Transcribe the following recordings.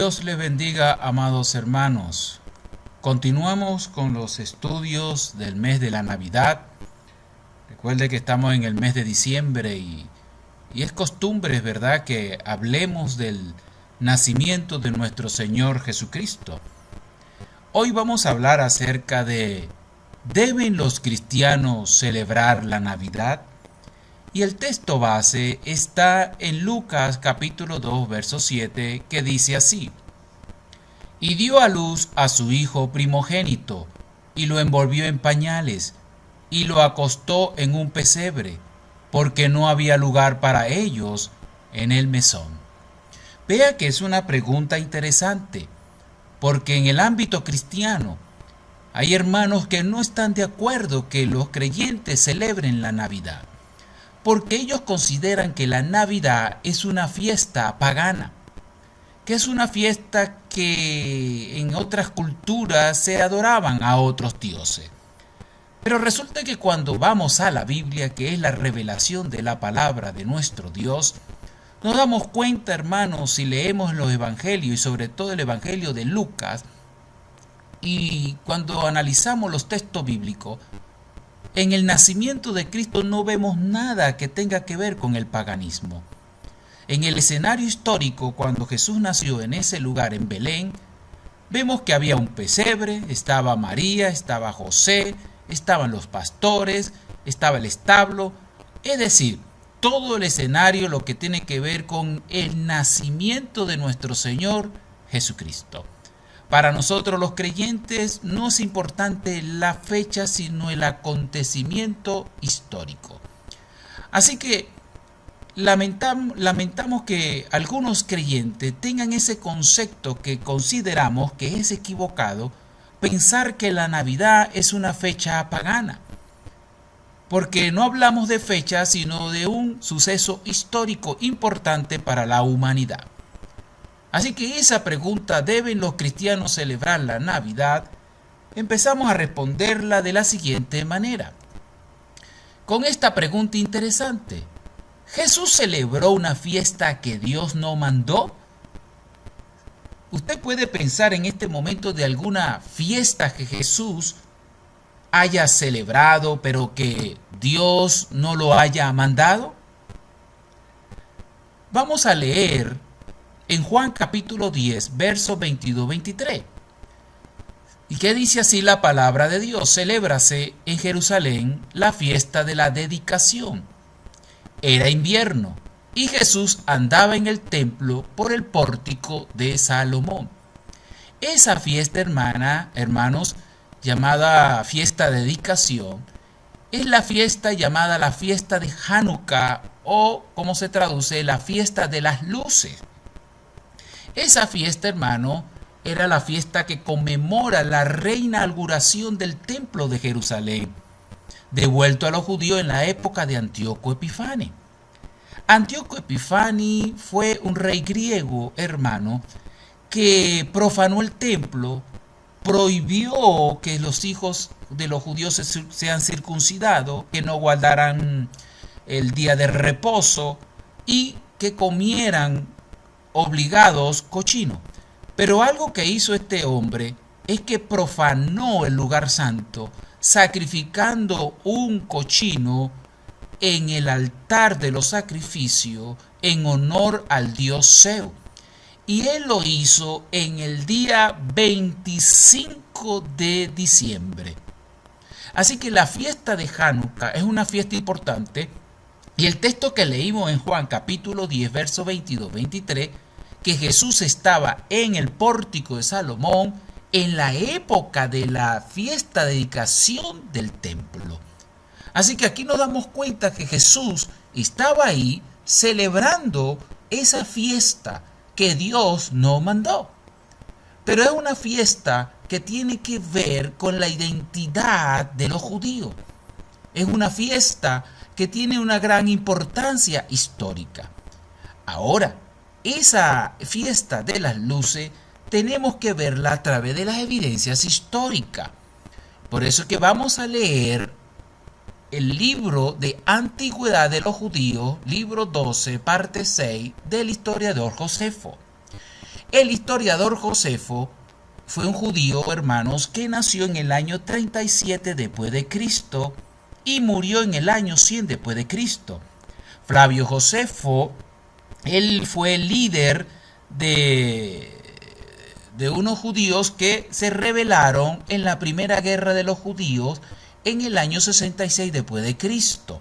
Dios les bendiga, amados hermanos. Continuamos con los estudios del mes de la Navidad. Recuerde que estamos en el mes de diciembre y es costumbre, ¿verdad?, que hablemos del nacimiento de nuestro Señor Jesucristo. Hoy vamos a hablar acerca de ¿deben los cristianos celebrar la Navidad? Y el texto base está en Lucas capítulo 2, verso 7, que dice así: Y dio a luz a su hijo primogénito, y lo envolvió en pañales, y lo acostó en un pesebre, porque no había lugar para ellos en el mesón. Vea que es una pregunta interesante, porque en el ámbito cristiano hay hermanos que no están de acuerdo que los creyentes celebren la Navidad, porque ellos consideran que la Navidad es una fiesta pagana, que es una fiesta que en otras culturas se adoraban a otros dioses. Pero resulta que cuando vamos a la Biblia, que es la revelación de la palabra de nuestro Dios, nos damos cuenta, hermanos, si leemos los evangelios y sobre todo el evangelio de Lucas, y cuando analizamos los textos bíblicos, en el nacimiento de Cristo no vemos nada que tenga que ver con el paganismo. En el escenario histórico, cuando Jesús nació en ese lugar, en Belén, vemos que había un pesebre, estaba María, estaba José, estaban los pastores, estaba el establo, es decir, todo el escenario lo que tiene que ver con el nacimiento de nuestro Señor Jesucristo. Para nosotros los creyentes no es importante la fecha, sino el acontecimiento histórico. Así que lamentamos que algunos creyentes tengan ese concepto que consideramos que es equivocado, pensar que la Navidad es una fecha pagana. Porque no hablamos de fecha, sino de un suceso histórico importante para la humanidad. Así que esa pregunta, ¿deben los cristianos celebrar la Navidad?, empezamos a responderla de la siguiente manera. Con esta pregunta interesante: ¿Jesús celebró una fiesta que Dios no mandó? ¿Usted puede pensar en este momento de alguna fiesta que Jesús haya celebrado, pero que Dios no lo haya mandado? Vamos a leer en Juan capítulo 10, versos 22-23. ¿Y qué dice así la palabra de Dios? Celébrase en Jerusalén la fiesta de la dedicación. Era invierno, y Jesús andaba en el templo por el pórtico de Salomón. Esa fiesta, hermanos, llamada fiesta de dedicación, es la fiesta llamada la fiesta de Hanukkah, o como se traduce, la fiesta de las luces. Esa fiesta, hermano, era la fiesta que conmemora la reinauguración del templo de Jerusalén, devuelto a los judíos en la época de Antíoco Epifani. Antíoco Epifani fue un rey griego, hermano, que profanó el templo, prohibió que los hijos de los judíos sean circuncidados, que no guardaran el día de reposo y que comieran obligados cochino. Pero algo que hizo este hombre es que profanó el lugar santo, sacrificando un cochino en el altar de los sacrificios en honor al dios Zeus. Y él lo hizo en el día 25 de diciembre. Así que la fiesta de Hanukkah es una fiesta importante. Y el texto que leímos en Juan capítulo 10, verso 22-23, que Jesús estaba en el pórtico de Salomón en la época de la fiesta de dedicación del templo. Así que aquí nos damos cuenta que Jesús estaba ahí celebrando esa fiesta que Dios no mandó. Pero es una fiesta que tiene que ver con la identidad de los judíos. Es una fiesta que tiene una gran importancia histórica. Ahora, esa fiesta de las luces tenemos que verla a través de las evidencias históricas. Por eso es que vamos a leer el libro de Antigüedad de los Judíos, libro 12, parte 6 del historiador Josefo. El historiador Josefo fue un judío, hermanos, que nació en el año 37 después de Cristo y murió en el año 100 después de Cristo. Flavio Josefo, él fue el líder de unos judíos que se rebelaron en la primera guerra de los judíos en el año 66 después de Cristo.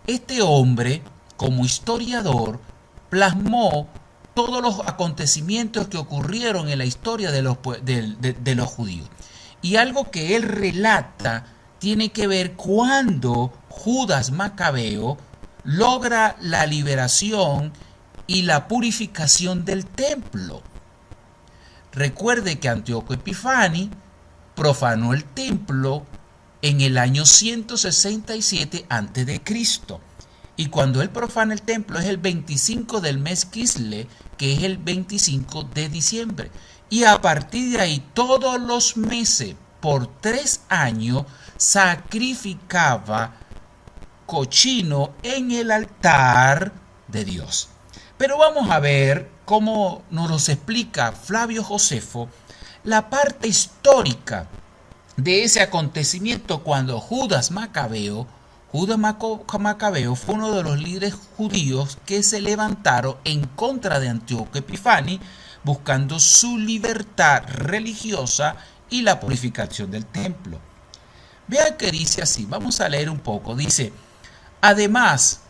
Este hombre, como historiador, plasmó todos los acontecimientos que ocurrieron en la historia de los judíos. Y algo que él relata tiene que ver cuando Judas Macabeo logra la liberación y la purificación del templo. Recuerde que Antíoco Epifani profanó el templo en el año 167 a.C. Y cuando él profana el templo es el 25 del mes Kisle, que es el 25 de diciembre. Y a partir de ahí, todos los meses, por 3 años, sacrificaba cochino en el altar de Dios. Pero vamos a ver cómo nos los explica Flavio Josefo la parte histórica de ese acontecimiento cuando Judas Macabeo fue uno de los líderes judíos que se levantaron en contra de Antíoco Epifani, buscando su libertad religiosa y la purificación del templo. Vean que dice así, vamos a leer un poco, dice: además,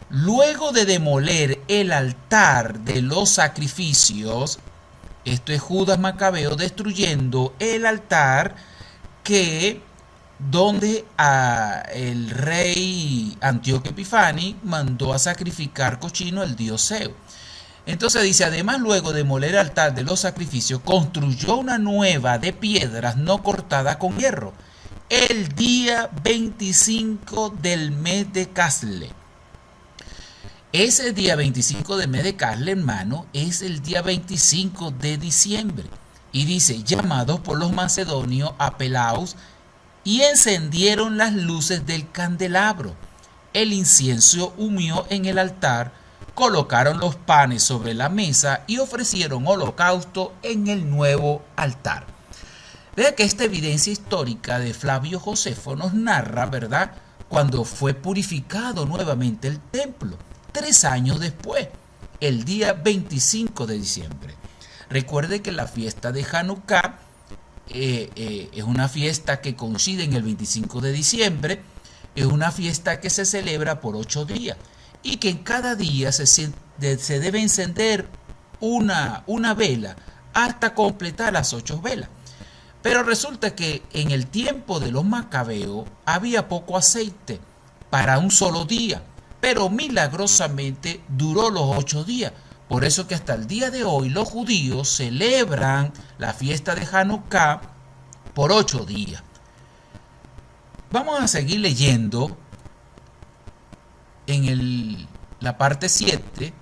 luego de demoler el altar de los sacrificios, esto es Judas Macabeo destruyendo el altar donde el rey Antíoco Epifani mandó a sacrificar cochino al dios Zeus. Entonces dice: además, luego de demoler el altar de los sacrificios, construyó una nueva de piedras no cortada con hierro, el día 25 del mes de Casle. Ese día 25 del mes de Casle, hermano, es el día 25 de diciembre. Y dice: llamados por los macedonios a Pelaos, y encendieron las luces del candelabro. El incienso humeó en el altar, colocaron los panes sobre la mesa y ofrecieron holocausto en el nuevo altar. Vea que esta evidencia histórica de Flavio Josefo nos narra, ¿verdad?, cuando fue purificado nuevamente el templo, 3 años después, el día 25 de diciembre. Recuerde que la fiesta de Hanukkah es una fiesta que coincide en el 25 de diciembre, es una fiesta que se celebra por 8 días y que en cada día se debe encender una vela hasta completar las 8 velas. Pero resulta que en el tiempo de los macabeos había poco aceite para un solo día, pero milagrosamente duró los 8 días. Por eso que hasta el día de hoy los judíos celebran la fiesta de Hanukkah por 8 días. Vamos a seguir leyendo en la parte 7.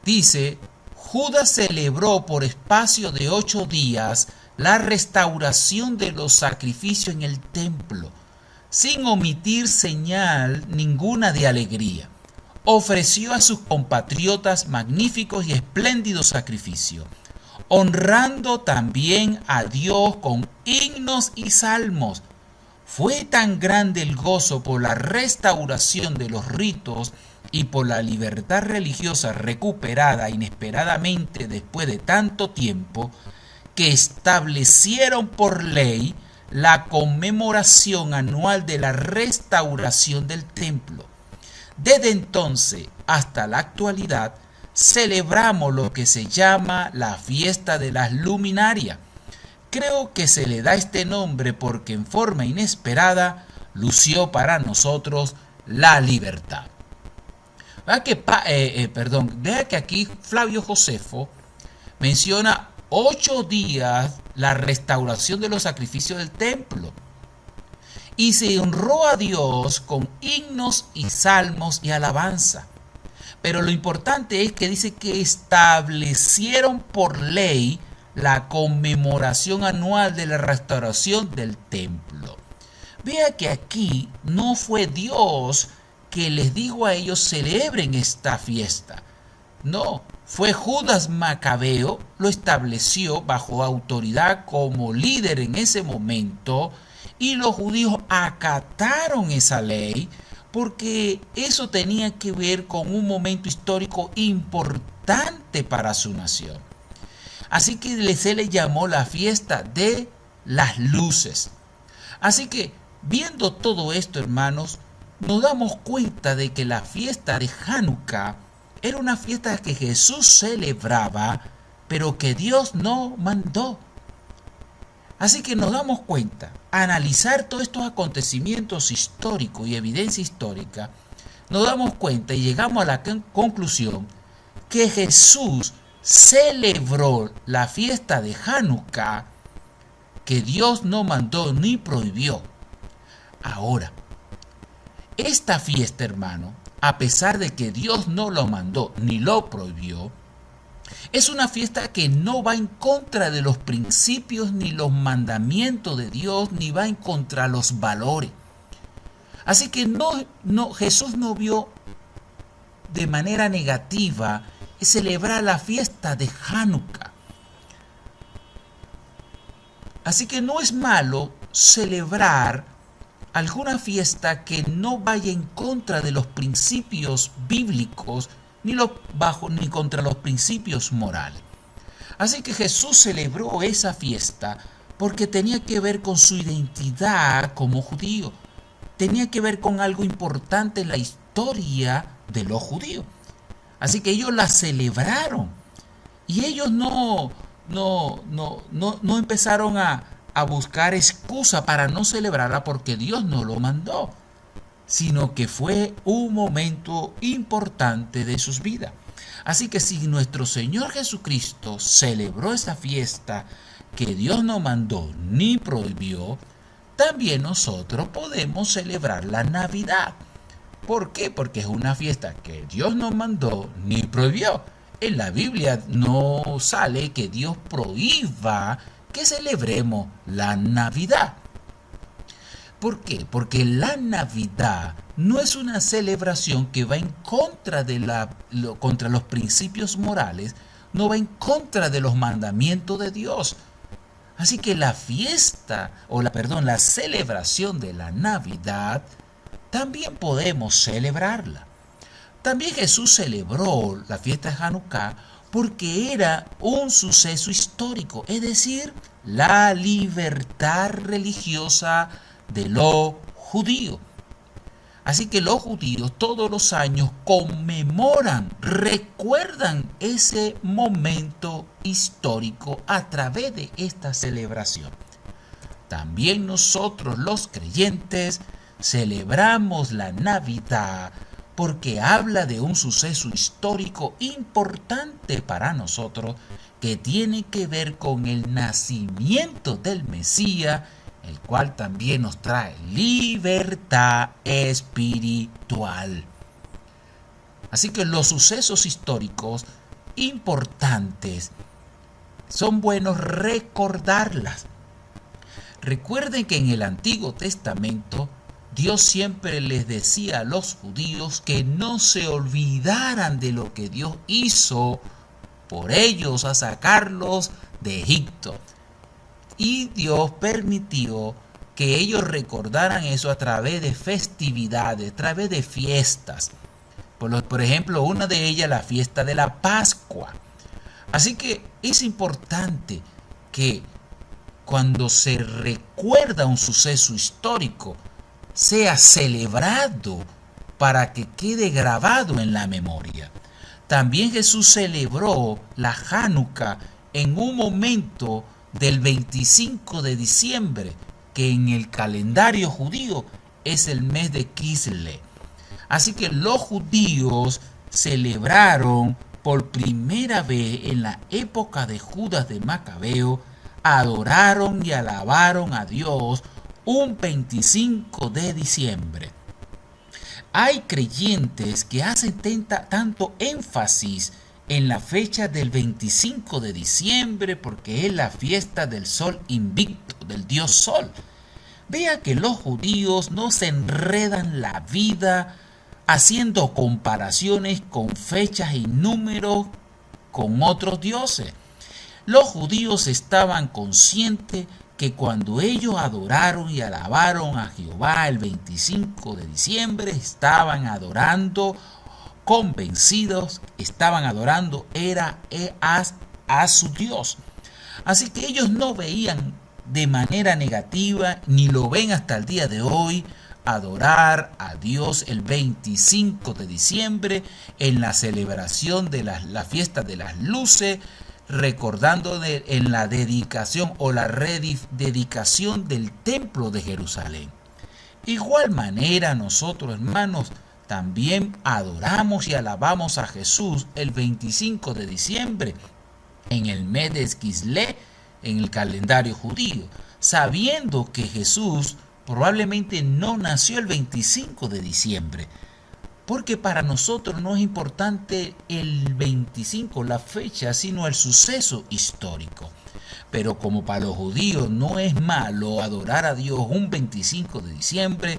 Dice: Judas celebró por espacio de 8 días la restauración de los sacrificios en el templo, sin omitir señal ninguna de alegría. Ofreció a sus compatriotas magníficos y espléndidos sacrificios, honrando también a Dios con himnos y salmos. Fue tan grande el gozo por la restauración de los ritos y por la libertad religiosa recuperada inesperadamente después de tanto tiempo, que establecieron por ley la conmemoración anual de la restauración del templo. Desde entonces hasta la actualidad celebramos lo que se llama la fiesta de las luminarias. Creo que se le da este nombre porque en forma inesperada lució para nosotros la libertad. Vea que aquí Flavio Josefo menciona 8 días la restauración de los sacrificios del templo. Y se honró a Dios con himnos y salmos y alabanza. Pero lo importante es que dice que establecieron por ley la conmemoración anual de la restauración del templo. Vea que aquí no fue Dios que les dijo a ellos celebren esta fiesta. No, fue Judas Macabeo, lo estableció bajo autoridad como líder en ese momento, y los judíos acataron esa ley porque eso tenía que ver con un momento histórico importante para su nación. Así que se le llamó la fiesta de las luces. Así que, viendo todo esto, hermanos, nos damos cuenta de que la fiesta de Hanukkah era una fiesta que Jesús celebraba, pero que Dios no mandó. Así que nos damos cuenta, analizar todos estos acontecimientos históricos y evidencia histórica, nos damos cuenta y llegamos a la conclusión que Jesús celebró la fiesta de Hanukkah que Dios no mandó ni prohibió. Ahora, esta fiesta, hermano, a pesar de que Dios no lo mandó ni lo prohibió, es una fiesta que no va en contra de los principios ni los mandamientos de Dios, ni va en contra de los valores. Así que Jesús no vio de manera negativa celebrar la fiesta de Hanukkah. Así que no es malo celebrar alguna fiesta que no vaya en contra de los principios bíblicos ni contra los principios morales. Así que Jesús celebró esa fiesta porque tenía que ver con su identidad como judío. Tenía que ver con algo importante en la historia de los judíos. Así que ellos la celebraron. Y ellos no empezaron a buscar excusa para no celebrarla porque Dios no lo mandó, sino que fue un momento importante de sus vidas. Así que si nuestro Señor Jesucristo celebró esa fiesta que Dios no mandó ni prohibió, también nosotros podemos celebrar la Navidad. ¿Por qué? Porque es una fiesta que Dios no mandó ni prohibió. En la Biblia no sale que Dios prohíba que celebremos la Navidad. ¿Por qué? Porque la Navidad no es una celebración que va en contra contra los principios morales, no va en contra de los mandamientos de Dios. Así que la celebración de la Navidad también podemos celebrarla. También Jesús celebró la fiesta de Hanukkah porque era un suceso histórico, es decir, la libertad religiosa de los judíos. Así que los judíos todos los años recuerdan ese momento histórico a través de esta celebración. También nosotros los creyentes celebramos la Navidad porque habla de un suceso histórico importante para nosotros que tiene que ver con el nacimiento del Mesías, el cual también nos trae libertad espiritual. Así que los sucesos históricos importantes son buenos recordarlas. Recuerden que en el Antiguo Testamento Dios siempre les decía a los judíos que no se olvidaran de lo que Dios hizo por ellos a sacarlos de Egipto. Y Dios permitió que ellos recordaran eso a través de festividades, a través de fiestas. Por ejemplo, una de ellas, la fiesta de la Pascua. Así que es importante que cuando se recuerda un suceso histórico, sea celebrado para que quede grabado en la memoria. También Jesús celebró la Hanukkah en un momento del 25 de diciembre, que en el calendario judío es el mes de Kislev. Así que los judíos celebraron por primera vez en la época de Judas de Macabeo, adoraron y alabaron a Dios un 25 de diciembre. Hay creyentes que hacen tanto énfasis en la fecha del 25 de diciembre porque es la fiesta del sol invicto, del dios sol. Vea que los judíos no se enredan la vida haciendo comparaciones con fechas y números con otros dioses. Los judíos estaban conscientes que cuando ellos adoraron y alabaron a Jehová el 25 de diciembre, estaban adorando convencidos, estaban adorando a su Dios. Así que ellos no veían de manera negativa, ni lo ven hasta el día de hoy, adorar a Dios el 25 de diciembre en la celebración de la fiesta de las luces, recordando en la dedicación o la rededicación del templo de Jerusalén. Igual manera nosotros, hermanos, también adoramos y alabamos a Jesús el 25 de diciembre en el mes de Kislev en el calendario judío, sabiendo que Jesús probablemente no nació el 25 de diciembre, porque para nosotros no es importante el 25, la fecha, sino el suceso histórico. Pero como para los judíos no es malo adorar a Dios un 25 de diciembre,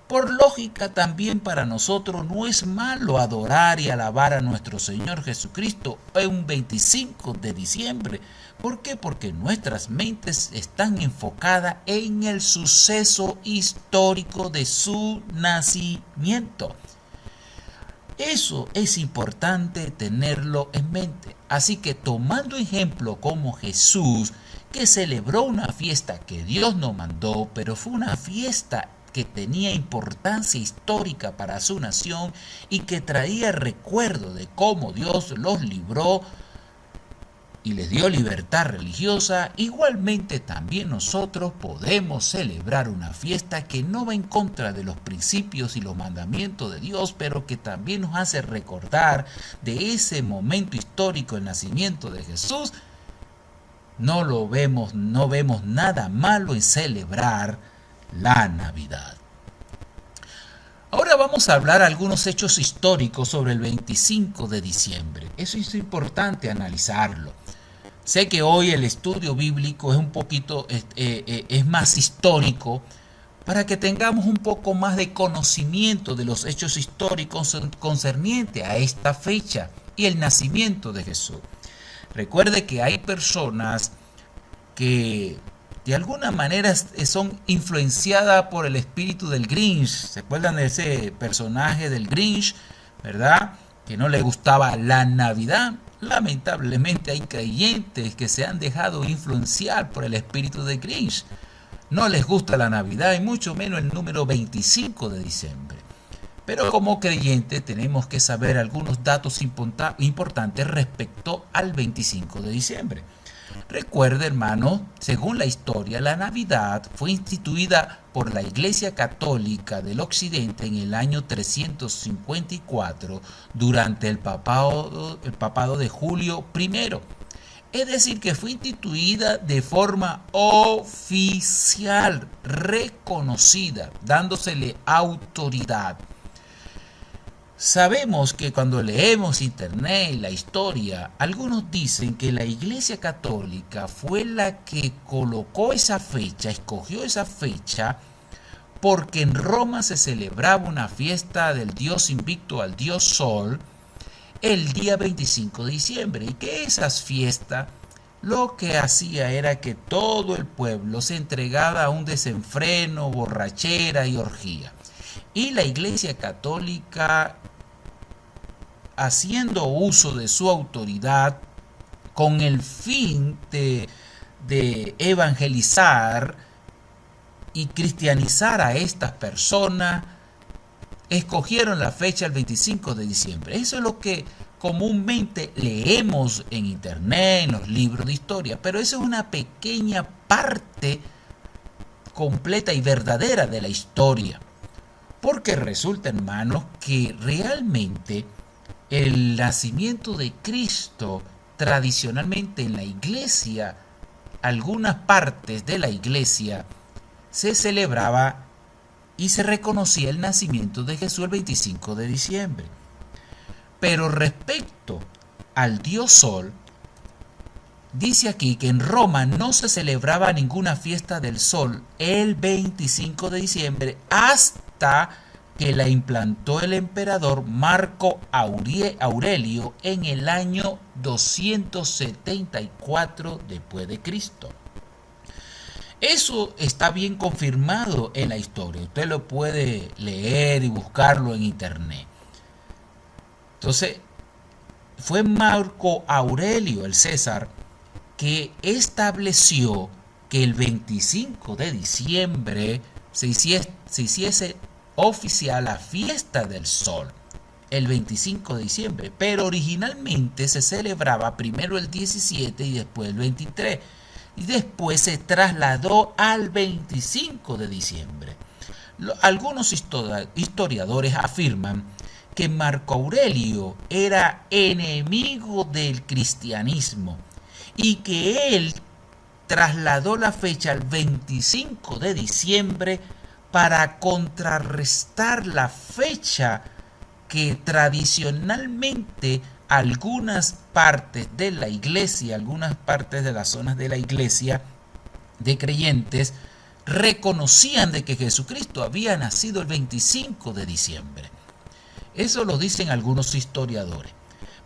por lógica también para nosotros no es malo adorar y alabar a nuestro Señor Jesucristo un 25 de diciembre. ¿Por qué? Porque nuestras mentes están enfocadas en el suceso histórico de su nacimiento. Eso es importante tenerlo en mente. Así que tomando ejemplo como Jesús, que celebró una fiesta que Dios nos mandó, pero fue una fiesta que tenía importancia histórica para su nación y que traía recuerdo de cómo Dios los libró y les dio libertad religiosa, igualmente también nosotros podemos celebrar una fiesta que no va en contra de los principios y los mandamientos de Dios, pero que también nos hace recordar de ese momento histórico, el nacimiento de Jesús. No vemos nada malo en celebrar la Navidad. Ahora vamos a hablar algunos hechos históricos sobre el 25 de diciembre. Eso es importante analizarlo. Sé que hoy el estudio bíblico es un poquito es más histórico para que tengamos un poco más de conocimiento de los hechos históricos concernientes a esta fecha y el nacimiento de Jesús. Recuerde que hay personas que de alguna manera son influenciadas por el espíritu del Grinch. ¿Se acuerdan de ese personaje del Grinch, verdad? Que no le gustaba la Navidad. Lamentablemente hay creyentes que se han dejado influenciar por el espíritu del Grinch. No les gusta la Navidad y mucho menos el número 25 de diciembre. Pero como creyentes tenemos que saber algunos datos importantes respecto al 25 de diciembre. Recuerde, hermano, según la historia, la Navidad fue instituida por la Iglesia Católica del Occidente en el año 354 durante el papado de Julio I. Es decir, que fue instituida de forma oficial, reconocida, dándosele autoridad. Sabemos que cuando leemos internet y la historia, algunos dicen que la Iglesia Católica fue la que colocó esa fecha, escogió esa fecha, porque en Roma se celebraba una fiesta del dios invicto al dios Sol el día 25 de diciembre, y que esas fiestas lo que hacía era que todo el pueblo se entregaba a un desenfreno, borrachera y orgía. Y la Iglesia Católica, haciendo uso de su autoridad con el fin de evangelizar y cristianizar a estas personas, escogieron la fecha el 25 de diciembre. Eso es lo que comúnmente leemos en internet, en los libros de historia, pero eso es una pequeña parte completa y verdadera de la historia. Porque resulta, hermanos, que realmente el nacimiento de Cristo, tradicionalmente en la iglesia, algunas partes de la iglesia, se celebraba y se reconocía el nacimiento de Jesús el 25 de diciembre. Pero respecto al dios Sol, dice aquí que en Roma no se celebraba ninguna fiesta del Sol el 25 de diciembre hasta que la implantó el emperador Marco Aurelio en el año 274 después de Cristo. Eso está bien confirmado en la historia. Usted lo puede leer y buscarlo en internet. Entonces, fue Marco Aurelio, el César, que estableció que el 25 de diciembre se hiciese oficial la fiesta del sol, el 25 de diciembre, pero originalmente se celebraba primero el 17 y después el 23, y después se trasladó al 25 de diciembre. Algunos historiadores afirman que Marco Aurelio era enemigo del cristianismo y que él trasladó la fecha al 25 de diciembre para contrarrestar la fecha que tradicionalmente algunas partes de la iglesia, algunas partes de las zonas de la iglesia de creyentes reconocían de que Jesucristo había nacido el 25 de diciembre. Eso lo dicen algunos historiadores.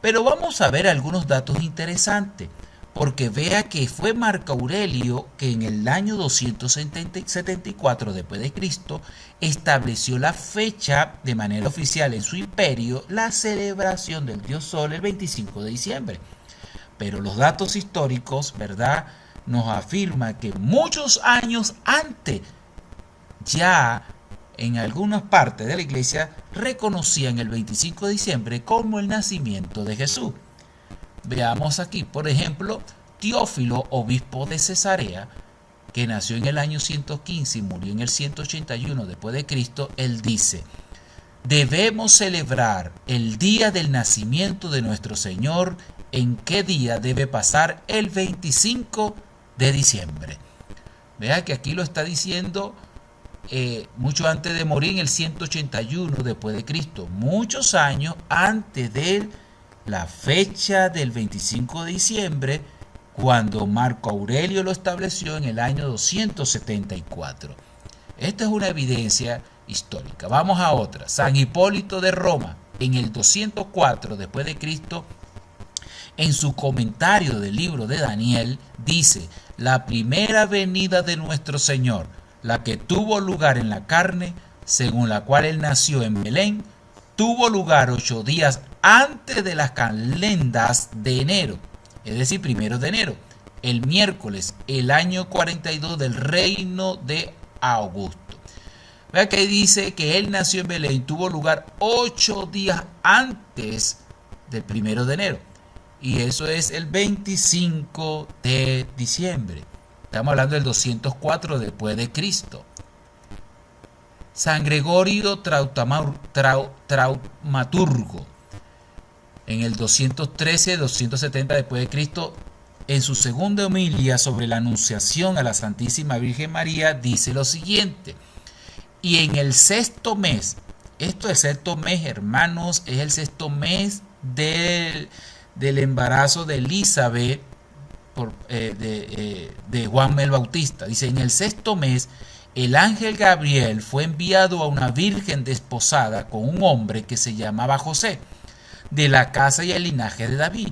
Pero vamos a ver algunos datos interesantes, porque vea que fue Marco Aurelio que en el año 274 después de Cristo estableció la fecha de manera oficial en su imperio, la celebración del Dios Sol el 25 de diciembre. Pero los datos históricos, ¿verdad?, nos afirman que muchos años antes ya en algunas partes de la iglesia reconocían el 25 de diciembre como el nacimiento de Jesús. Veamos aquí, por ejemplo, Teófilo, obispo de Cesarea, que nació en el año 115 y murió en el 181 después de Cristo, él dice: debemos celebrar el día del nacimiento de nuestro Señor. ¿En qué día debe pasar el 25 de diciembre? Vea que aquí lo está diciendo mucho antes de morir, en el 181 después de Cristo, muchos años antes de la fecha del 25 de diciembre, cuando Marco Aurelio lo estableció en el año 274. Esta es una evidencia histórica. Vamos a otra. San Hipólito de Roma, en el 204 después de Cristo, en su comentario del libro de Daniel, dice: la primera venida de nuestro Señor, la que tuvo lugar en la carne, según la cual él nació en Belén, tuvo lugar 8 días antes de las calendas de enero, es decir, 1 de enero, el miércoles, el año 42 del reino de Augusto. Vea que dice que él nació en Belén, tuvo lugar 8 días antes del 1 de enero, y eso es el 25 de diciembre. Estamos hablando del 204 después de Cristo. San Gregorio Traumaturgo, en el 213-270 después de Cristo, en su segunda homilia sobre la anunciación a la Santísima Virgen María, dice lo siguiente: y en el 6º mes, esto es el 6º mes, hermanos, es el 6º mes del embarazo de Elizabeth de Juan el Bautista. Dice: en el 6º mes, el ángel Gabriel fue enviado a una virgen desposada con un hombre que se llamaba José, de la casa y el linaje de David,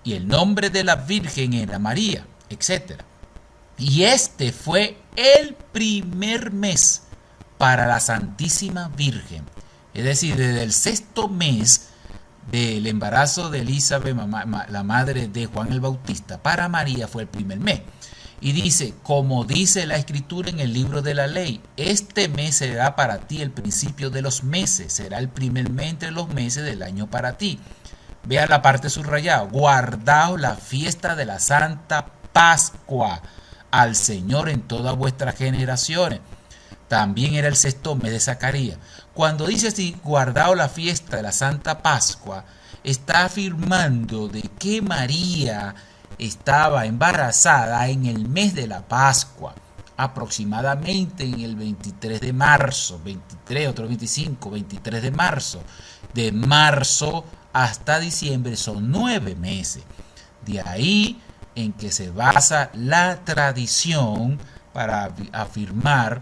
y el nombre de la virgen era María, etc. Y este fue el primer mes para la Santísima Virgen. Es decir, desde el 6º mes del embarazo de Elizabeth, la madre de Juan el Bautista, para María fue el primer mes. Y dice, como dice la Escritura en el libro de la ley: este mes será para ti el principio de los meses, será el primer mes entre los meses del año para ti. Vea la parte subrayada: guardaos la fiesta de la Santa Pascua al Señor en todas vuestras generaciones. También era el 6º mes de Zacarías. Cuando dice así, guardaos la fiesta de la Santa Pascua, está afirmando de que María estaba embarazada en el mes de la Pascua, aproximadamente en el 23 de marzo, 23, otro 25, 23 de marzo. De marzo hasta diciembre son 9 meses. De ahí en que se basa la tradición para afirmar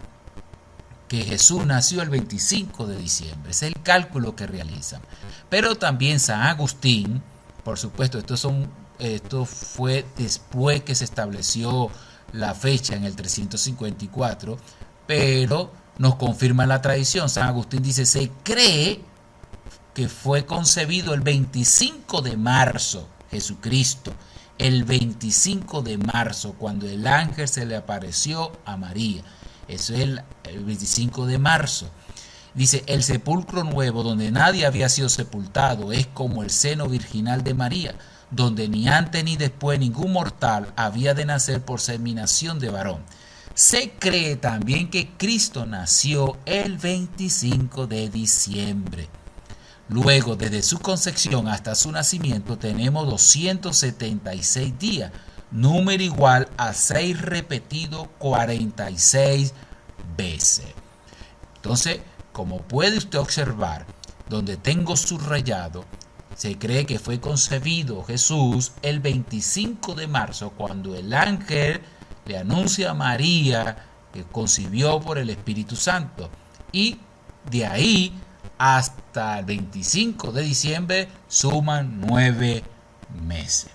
que Jesús nació el 25 de diciembre. Ese es el cálculo que realizan. Pero también San Agustín, por supuesto, esto fue después que se estableció la fecha en el 354, pero nos confirma la tradición. San Agustín dice, se cree que fue concebido el 25 de marzo, Jesucristo, el 25 de marzo, cuando el ángel se le apareció a María. Eso es el 25 de marzo. Dice, el sepulcro nuevo donde nadie había sido sepultado es como el seno virginal de María, donde ni antes ni después ningún mortal había de nacer por seminación de varón. Se cree también que Cristo nació el 25 de diciembre. Luego, desde su concepción hasta su nacimiento, tenemos 276 días, número igual a 6 repetido 46 veces. Entonces, como puede usted observar, donde tengo subrayado, se cree que fue concebido Jesús el 25 de marzo, cuando el ángel le anuncia a María que concibió por el Espíritu Santo. Y de ahí hasta el 25 de diciembre suman 9 meses.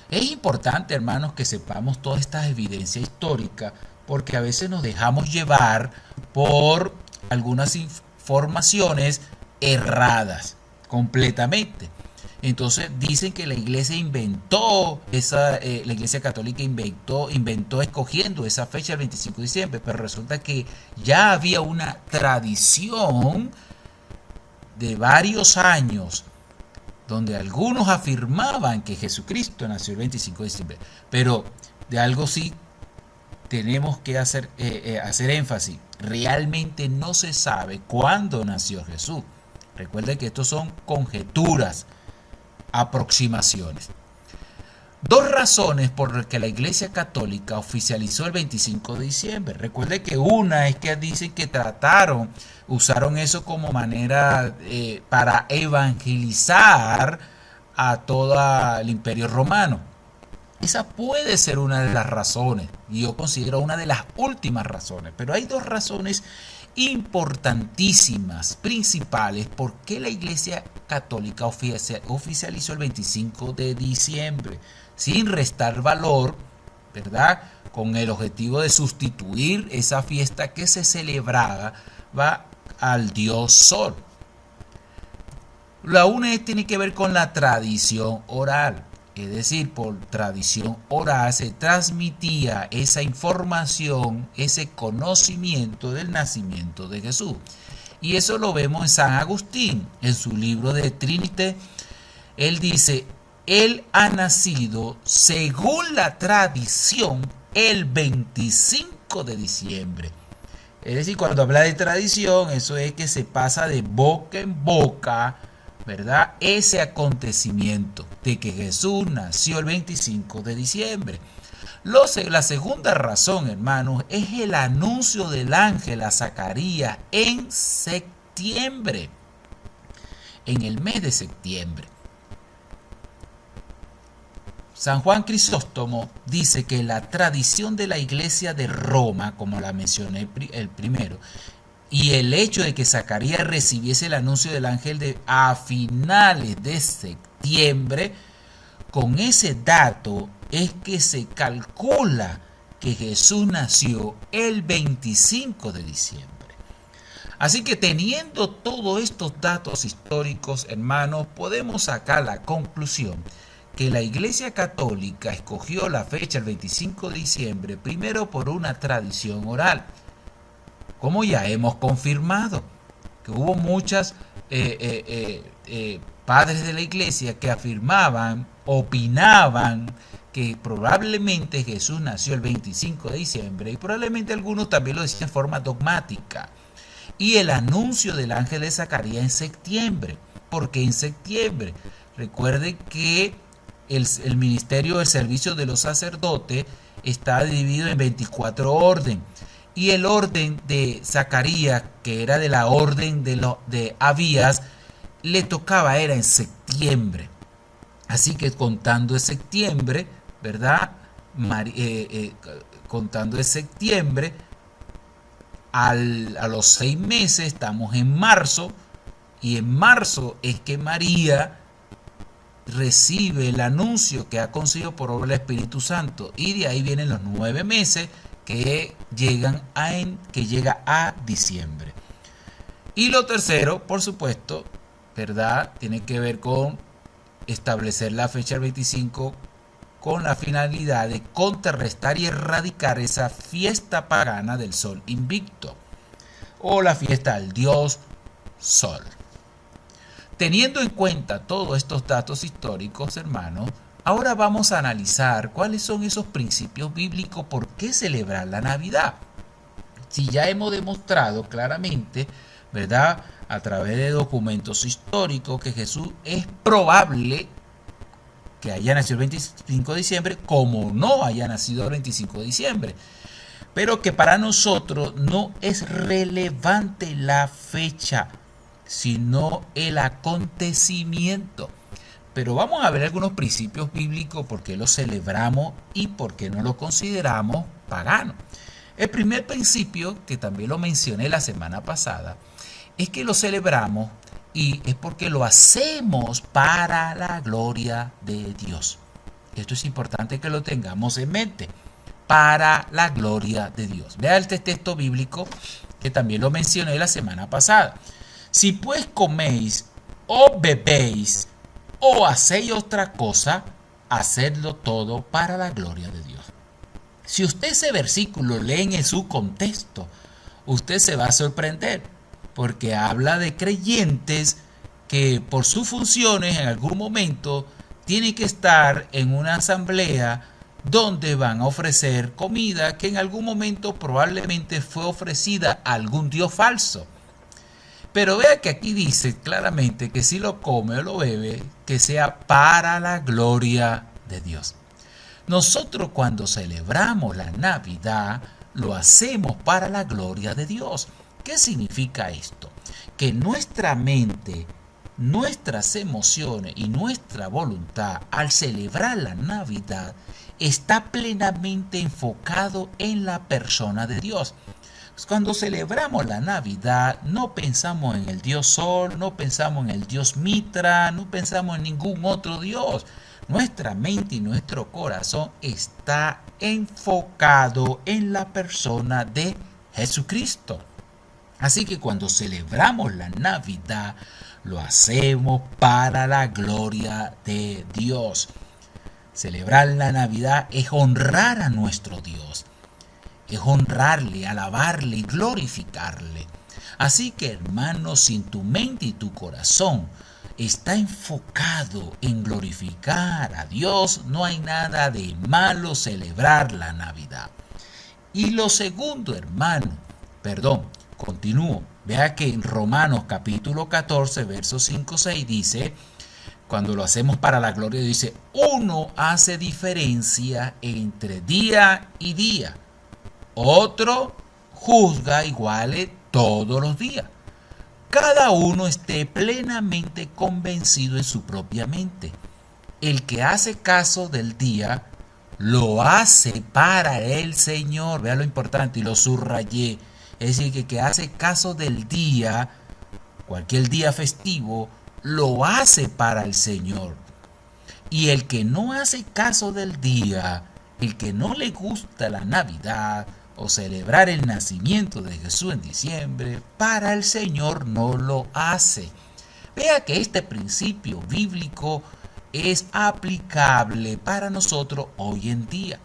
Es importante, hermanos, que sepamos todas estas evidencias históricas, porque a veces nos dejamos llevar por algunas informaciones erradas completamente. Entonces dicen que la iglesia la iglesia católica inventó escogiendo esa fecha el 25 de diciembre, pero resulta que ya había una tradición de varios años donde algunos afirmaban que Jesucristo nació el 25 de diciembre, pero de algo sí tenemos que hacer énfasis. Realmente no se sabe cuándo nació Jesús. Recuerden que estos son conjeturas, aproximaciones. Dos razones por las que la Iglesia Católica oficializó el 25 de diciembre. Recuerde que una es que dicen que usaron eso como manera para evangelizar a todo el Imperio Romano. Esa puede ser una de las razones, y yo considero una de las últimas razones, pero hay dos razones importantísimas, principales, por qué la Iglesia Católica oficializó el 25 de diciembre, sin restar valor, ¿verdad?, con el objetivo de sustituir esa fiesta que se celebraba al dios Sol. La una tiene que ver con la tradición oral. Es decir, por tradición oral se transmitía esa información, ese conocimiento del nacimiento de Jesús. Y eso lo vemos en San Agustín, en su libro de Trinité. Él dice, él ha nacido según la tradición el 25 de diciembre. Es decir, cuando habla de tradición, eso es que se pasa de boca en boca, ¿verdad?, ese acontecimiento de que Jesús nació el 25 de diciembre. La segunda razón, hermanos, es el anuncio del ángel a Zacarías en septiembre, en el mes de septiembre. San Juan Crisóstomo dice que la tradición de la iglesia de Roma, como la mencioné el primero, y el hecho de que Zacarías recibiese el anuncio del ángel a finales de septiembre, con ese dato es que se calcula que Jesús nació el 25 de diciembre. Así que teniendo todos estos datos históricos, hermanos, podemos sacar la conclusión que la Iglesia Católica escogió la fecha el 25 de diciembre primero por una tradición oral, como ya hemos confirmado, que hubo muchas padres de la iglesia que opinaban que probablemente Jesús nació el 25 de diciembre y probablemente algunos también lo decían de forma dogmática. Y el anuncio del ángel de Zacarías en septiembre. ¿Por qué en septiembre? Recuerden que el ministerio del servicio de los sacerdotes está dividido en 24 órdenes. Y el orden de Zacarías, que era de la orden de Abías, le tocaba, era en septiembre. Así que contando de septiembre, ¿verdad? Contando de septiembre a los 6 meses estamos en marzo, y en marzo es que María recibe el anuncio que ha conseguido por obra del Espíritu Santo, y de ahí vienen los 9 meses que llega a diciembre. Y lo tercero, por supuesto, ¿verdad?, tiene que ver con establecer la fecha del 25 con la finalidad de contrarrestar y erradicar esa fiesta pagana del sol invicto, o la fiesta del dios Sol. Teniendo en cuenta todos estos datos históricos, hermanos, ahora vamos a analizar cuáles son esos principios bíblicos por qué celebrar la Navidad. Si ya hemos demostrado claramente, ¿verdad?, a través de documentos históricos, que Jesús es probable que haya nacido el 25 de diciembre, como no haya nacido el 25 de diciembre. Pero que para nosotros no es relevante la fecha, sino el acontecimiento. Pero vamos a ver algunos principios bíblicos por qué lo celebramos y por qué no lo consideramos pagano. El primer principio, que también lo mencioné la semana pasada, es que lo celebramos y es porque lo hacemos para la gloria de Dios. Esto es importante que lo tengamos en mente. Para la gloria de Dios. Vea este texto bíblico que también lo mencioné la semana pasada. Si pues coméis o bebéis o hacéis otra cosa, hacedlo todo para la gloria de Dios. Si usted ese versículo lee en su contexto, usted se va a sorprender, porque habla de creyentes que por sus funciones en algún momento tienen que estar en una asamblea donde van a ofrecer comida que en algún momento probablemente fue ofrecida a algún dios falso. Pero vea que aquí dice claramente que si lo come o lo bebe, que sea para la gloria de Dios. Nosotros cuando celebramos la Navidad, lo hacemos para la gloria de Dios. ¿Qué significa esto? Que nuestra mente, nuestras emociones y nuestra voluntad al celebrar la Navidad está plenamente enfocado en la persona de Dios. Cuando celebramos la Navidad, no pensamos en el dios Sol, no pensamos en el dios Mitra, no pensamos en ningún otro dios. Nuestra mente y nuestro corazón está enfocado en la persona de Jesucristo. Así que cuando celebramos la Navidad, lo hacemos para la gloria de Dios. Celebrar la Navidad es honrar a nuestro Dios. Es honrarle, alabarle y glorificarle. Así que, hermanos, si tu mente y tu corazón está enfocado en glorificar a Dios, no hay nada de malo celebrar la Navidad. Y lo segundo, continúo. Vea que en Romanos capítulo 14, versos 5-6 dice, cuando lo hacemos para la gloria, dice, uno hace diferencia entre día y día. Otro juzga iguales todos los días. Cada uno esté plenamente convencido en su propia mente. El que hace caso del día, lo hace para el Señor. Vea lo importante, y lo subrayé. Es decir, que el que hace caso del día, cualquier día festivo, lo hace para el Señor. Y el que no hace caso del día, el que no le gusta la Navidad, o celebrar el nacimiento de Jesús en diciembre, para el Señor no lo hace. Vea que este principio bíblico es aplicable para nosotros hoy en día.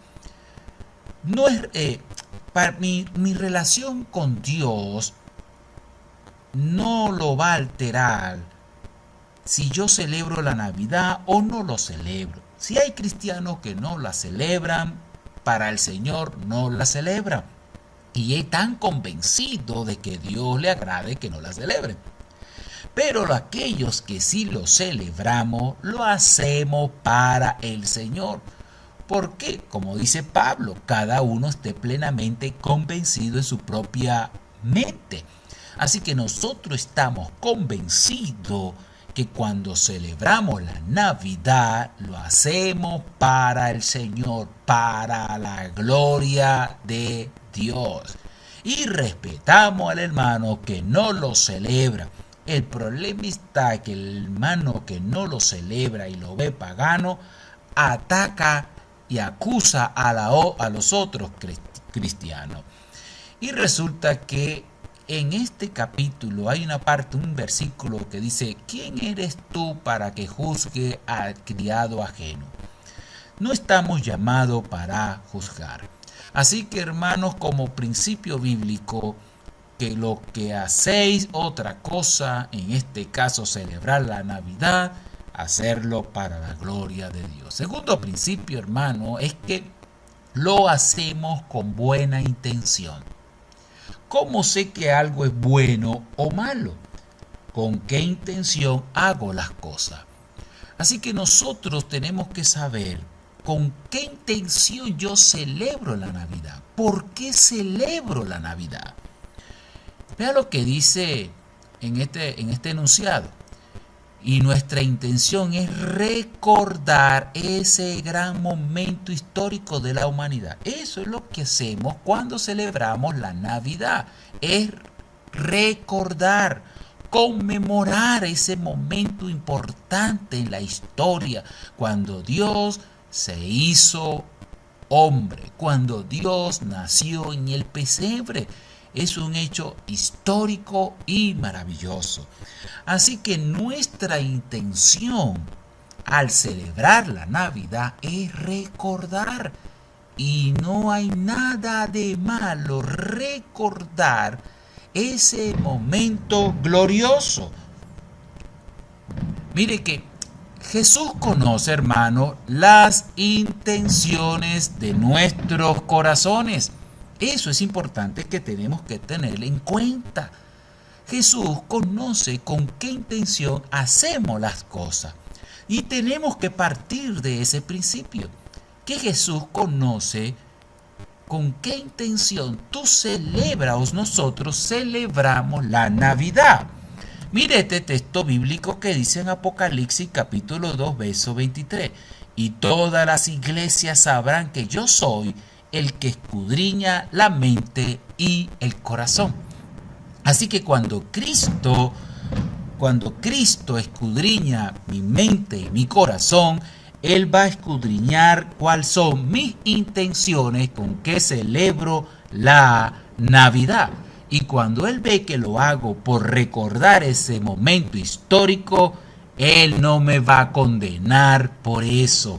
No es, para mi relación con Dios no lo va a alterar si yo celebro la Navidad o no lo celebro. Si hay cristianos que no la celebran, para el Señor no la celebran. Y están convencidos de que Dios le agrade que no la celebren. Pero aquellos que sí lo celebramos, lo hacemos para el Señor. Porque, como dice Pablo, cada uno esté plenamente convencido en su propia mente. Así que nosotros estamos convencidos que cuando celebramos la Navidad, lo hacemos para el Señor, para la gloria de Dios. y respetamos al hermano que no lo celebra. El problema está que el hermano que no lo celebra y lo ve pagano ataca y acusa a los otros cristianos. Y resulta que en este capítulo hay una parte, un versículo que dice: ¿quién eres tú para que juzgue al criado ajeno? No estamos llamados para juzgar. Así que, hermanos, como principio bíblico, que lo que hacéis otra cosa, en este caso celebrar la Navidad, hacerlo para la gloria de Dios. Segundo principio, hermano, es que lo hacemos con buena intención. ¿Cómo sé que algo es bueno o malo? ¿Con qué intención hago las cosas? Así que nosotros tenemos que saber con qué intención yo celebro la Navidad. ¿Por qué celebro la Navidad? Vea lo que dice en este enunciado. Y nuestra intención es recordar ese gran momento histórico de la humanidad. Eso es lo que hacemos cuando celebramos la Navidad. Es recordar, conmemorar ese momento importante en la historia, cuando Dios se hizo hombre, cuando Dios nació en el pesebre. Es un hecho histórico y maravilloso. Así que nuestra intención al celebrar la Navidad es recordar. Y no hay nada de malo recordar ese momento glorioso. Mire que Jesús conoce, hermano, las intenciones de nuestros corazones. Eso es importante que tenemos que tener en cuenta. Jesús conoce con qué intención hacemos las cosas. Y tenemos que partir de ese principio. Que Jesús conoce con qué intención tú celebras o nosotros celebramos la Navidad. Mire este texto bíblico que dice en Apocalipsis capítulo 2, verso 23. Y todas las iglesias sabrán que yo soy el que escudriña la mente y el corazón. Así que cuando Cristo escudriña mi mente y mi corazón, Él va a escudriñar cuáles son mis intenciones con que celebro la Navidad. Y cuando Él ve que lo hago por recordar ese momento histórico, Él no me va a condenar por eso.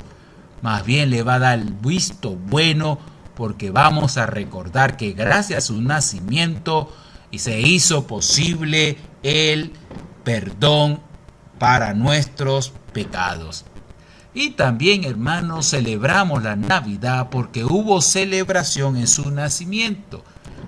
Más bien le va a dar el visto bueno, porque vamos a recordar que gracias a su nacimiento se hizo posible el perdón para nuestros pecados. Y también, hermanos, celebramos la Navidad porque hubo celebración en su nacimiento.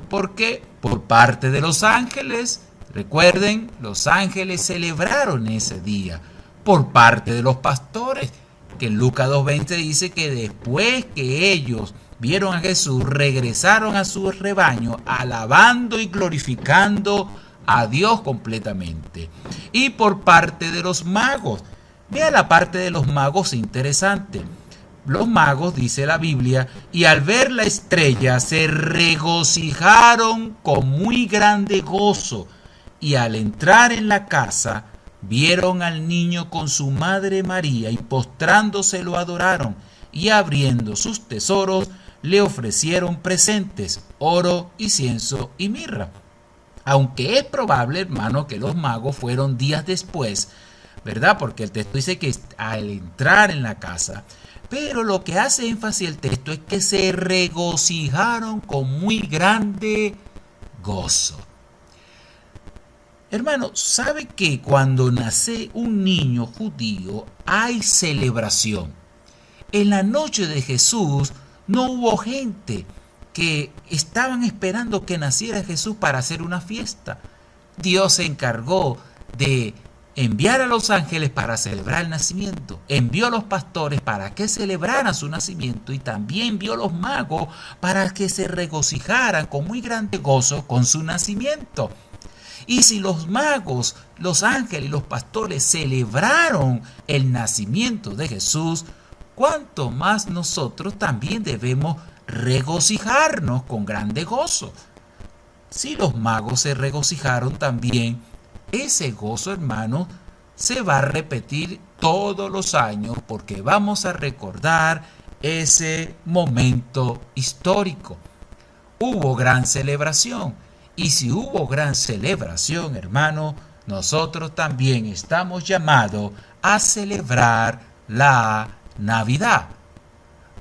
¿Por qué? Por parte de los ángeles. Recuerden, los ángeles celebraron ese día. Por parte de los pastores, que en Lucas 2:20 dice que después que ellos vieron a Jesús, regresaron a su rebaño, alabando y glorificando a Dios completamente. Y por parte de los magos, vea la parte de los magos interesante. Los magos, dice la Biblia, y al ver la estrella se regocijaron con muy grande gozo, y al entrar en la casa vieron al niño con su madre María, y postrándose lo adoraron, y abriendo sus tesoros le ofrecieron presentes, oro, incienso y mirra. Aunque es probable, hermano, que los magos fueron días después, ¿verdad? Porque el texto dice que al entrar en la casa, pero lo que hace énfasis el texto es que se regocijaron con muy grande gozo. Hermano, ¿sabe que cuando nace un niño judío hay celebración? En la noche de Jesús no hubo gente que estaban esperando que naciera Jesús para hacer una fiesta. Dios se encargó de enviar a los ángeles para celebrar el nacimiento. Envió a los pastores para que celebraran su nacimiento y también envió a los magos para que se regocijaran con muy grande gozo con su nacimiento. Y si los magos, los ángeles y los pastores celebraron el nacimiento de Jesús, cuánto más nosotros también debemos regocijarnos con grande gozo. Si los magos se regocijaron también, ese gozo, hermanos, se va a repetir todos los años porque vamos a recordar ese momento histórico. Hubo gran celebración. Y si hubo gran celebración, hermano, nosotros también estamos llamados a celebrar la Navidad.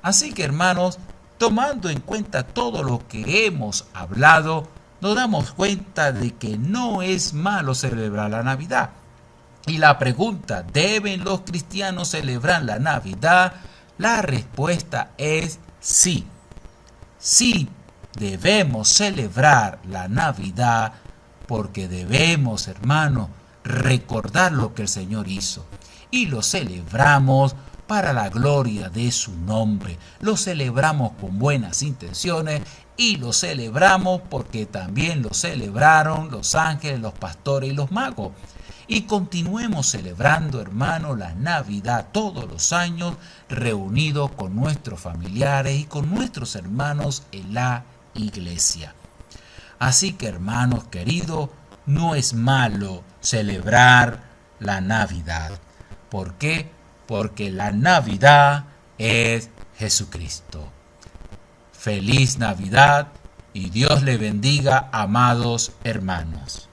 Así que, hermanos, tomando en cuenta todo lo que hemos hablado, nos damos cuenta de que no es malo celebrar la Navidad. Y la pregunta, ¿deben los cristianos celebrar la Navidad? La respuesta es sí. Sí, debemos celebrar la Navidad porque debemos, hermanos, recordar lo que el Señor hizo. Y lo celebramos para la gloria de su nombre. Lo celebramos con buenas intenciones y lo celebramos porque también lo celebraron los ángeles, los pastores y los magos. Y continuemos celebrando, hermanos, la Navidad todos los años, reunidos con nuestros familiares y con nuestros hermanos en la iglesia. Así que, hermanos queridos, no es malo celebrar la Navidad. ¿Por qué? Porque la Navidad es Jesucristo. Feliz Navidad y Dios le bendiga, amados hermanos.